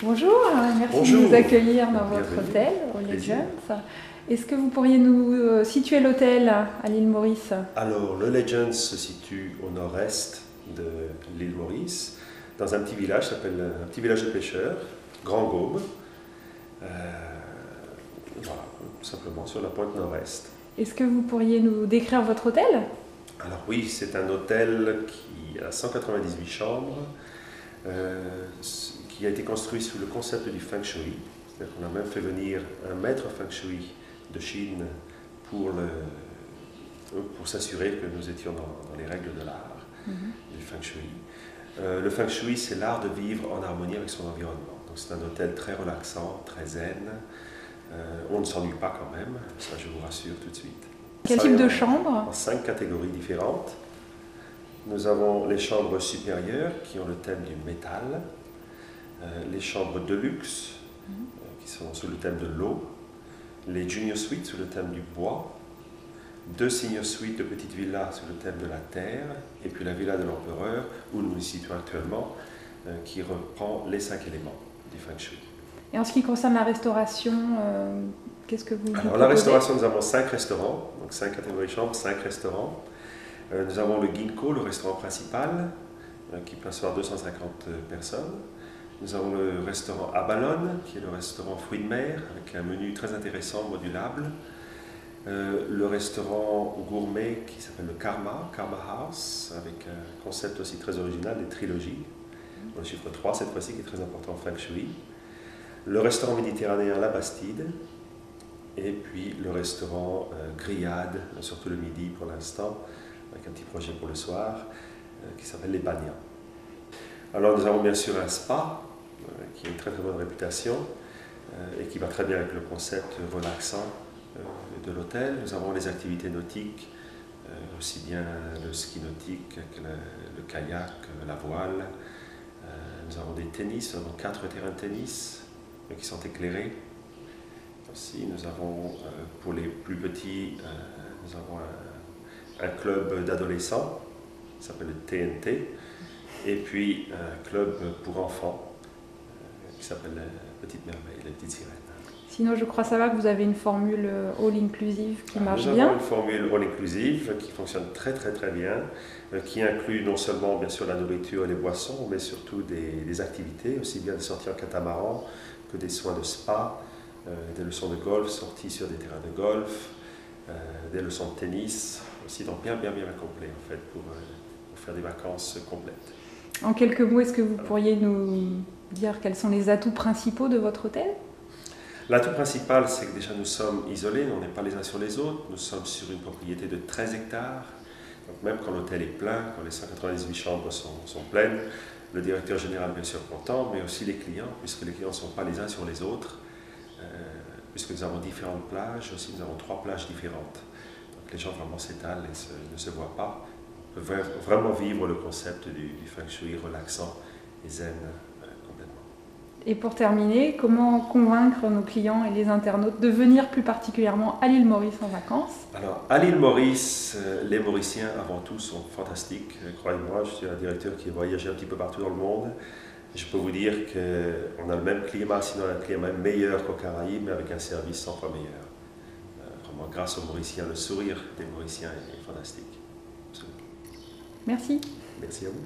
Bonjour, merci Bonjour. de nous accueillir dans votre Bienvenue. hôtel, au Plaisir. Legends. Est-ce que vous pourriez nous situer l'hôtel à l'île Maurice? Alors, le Legends se situe au nord-est de l'île Maurice, dans un petit village qui s'appelle un petit village de pêcheurs, Grand Gaume. Voilà, tout simplement sur la pointe nord-est. Est-ce que vous pourriez nous décrire votre hôtel? Alors oui, c'est un hôtel qui a 198 chambres, qui a été construit sous le concept du Feng Shui. C'est-à-dire qu'on a même fait venir un maître Feng Shui de Chine pour s'assurer que nous étions dans les règles de l'art du Feng Shui. Le Feng Shui, c'est l'art de vivre en harmonie avec son environnement. Donc c'est un hôtel très relaxant, très zen. On ne s'ennuie pas quand même, ça je vous rassure tout de suite. Quel type de chambre? En 5 catégories différentes. Nous avons les chambres supérieures qui ont le thème du métal, les chambres de luxe qui sont sous le thème de l'eau, les junior suites sous le thème du bois, 2 senior suites de petites villas sous le thème de la terre, et puis la villa de l'empereur où nous nous situons actuellement, qui reprend les 5 éléments du Feng Shui. Et en ce qui concerne la restauration, qu'est-ce que vous Alors proposez? la restauration, nous avons 5 restaurants, donc 5 catégories de chambres, 5 restaurants. Nous avons le Ginkgo, le restaurant principal, qui peut recevoir 250 personnes. Nous avons le restaurant Abalone, qui est le restaurant fruits de mer, avec un menu très intéressant, modulable. Le restaurant gourmet qui s'appelle le Karma House, avec un concept aussi très original, des trilogies. Le chiffre 3 cette fois-ci, qui est très important en Feng Shui. Le restaurant méditerranéen La Bastide. Et puis le restaurant Grillade, surtout le midi pour l'instant, avec un petit projet pour le soir, qui s'appelle Les Bagnats. Alors nous avons bien sûr un spa, qui a une très très bonne réputation, et qui va très bien avec le concept relaxant de l'hôtel. Nous avons les activités nautiques, aussi bien le ski nautique que le kayak, la voile. Nous avons des tennis, nous avons 4 terrains de tennis qui sont éclairés. Aussi, nous avons, pour les plus petits, nous avons un club d'adolescents, qui s'appelle le TNT, et puis un club pour enfants, qui s'appelle la Petite Merveille, la Petite Sirène. Sinon, je crois savoir que vous avez une formule all-inclusive qui marche Nous bien. avons une formule all-inclusive qui fonctionne très très très bien, qui inclut non seulement bien sûr la nourriture et les boissons, mais surtout des activités, aussi bien des sorties en catamaran que des soins de spa, des leçons de golf, sorties sur des terrains de golf, des leçons de tennis, aussi donc bien complet en fait pour faire des vacances complètes. En quelques mots, est-ce que vous pourriez nous dire quels sont les atouts principaux de votre hôtel? L'atout principal, c'est que déjà nous sommes isolés, on n'est pas les uns sur les autres, nous sommes sur une propriété de 13 hectares, donc même quand l'hôtel est plein, quand les 198 chambres sont pleines, le directeur général bien sûr content, mais aussi les clients, puisque les clients ne sont pas les uns sur les autres, puisque nous avons différentes plages, aussi nous avons 3 plages différentes. Donc les gens vraiment s'étalent et ne se voient pas, peuvent vraiment vivre le concept du Feng Shui relaxant et zen complètement. Et pour terminer, comment convaincre nos clients et les internautes de venir plus particulièrement à l'île Maurice en vacances? Alors, à l'île Maurice, les Mauriciens avant tout sont fantastiques. Croyez-moi, je suis un directeur qui a voyagé un petit peu partout dans le monde. Je peux vous dire qu'on a le même climat, sinon un climat meilleur qu'aux Caraïbes, mais avec un service 100 fois meilleur. Vraiment, grâce aux Mauriciens, le sourire des Mauriciens est fantastique. Absolument. Merci. Merci à vous.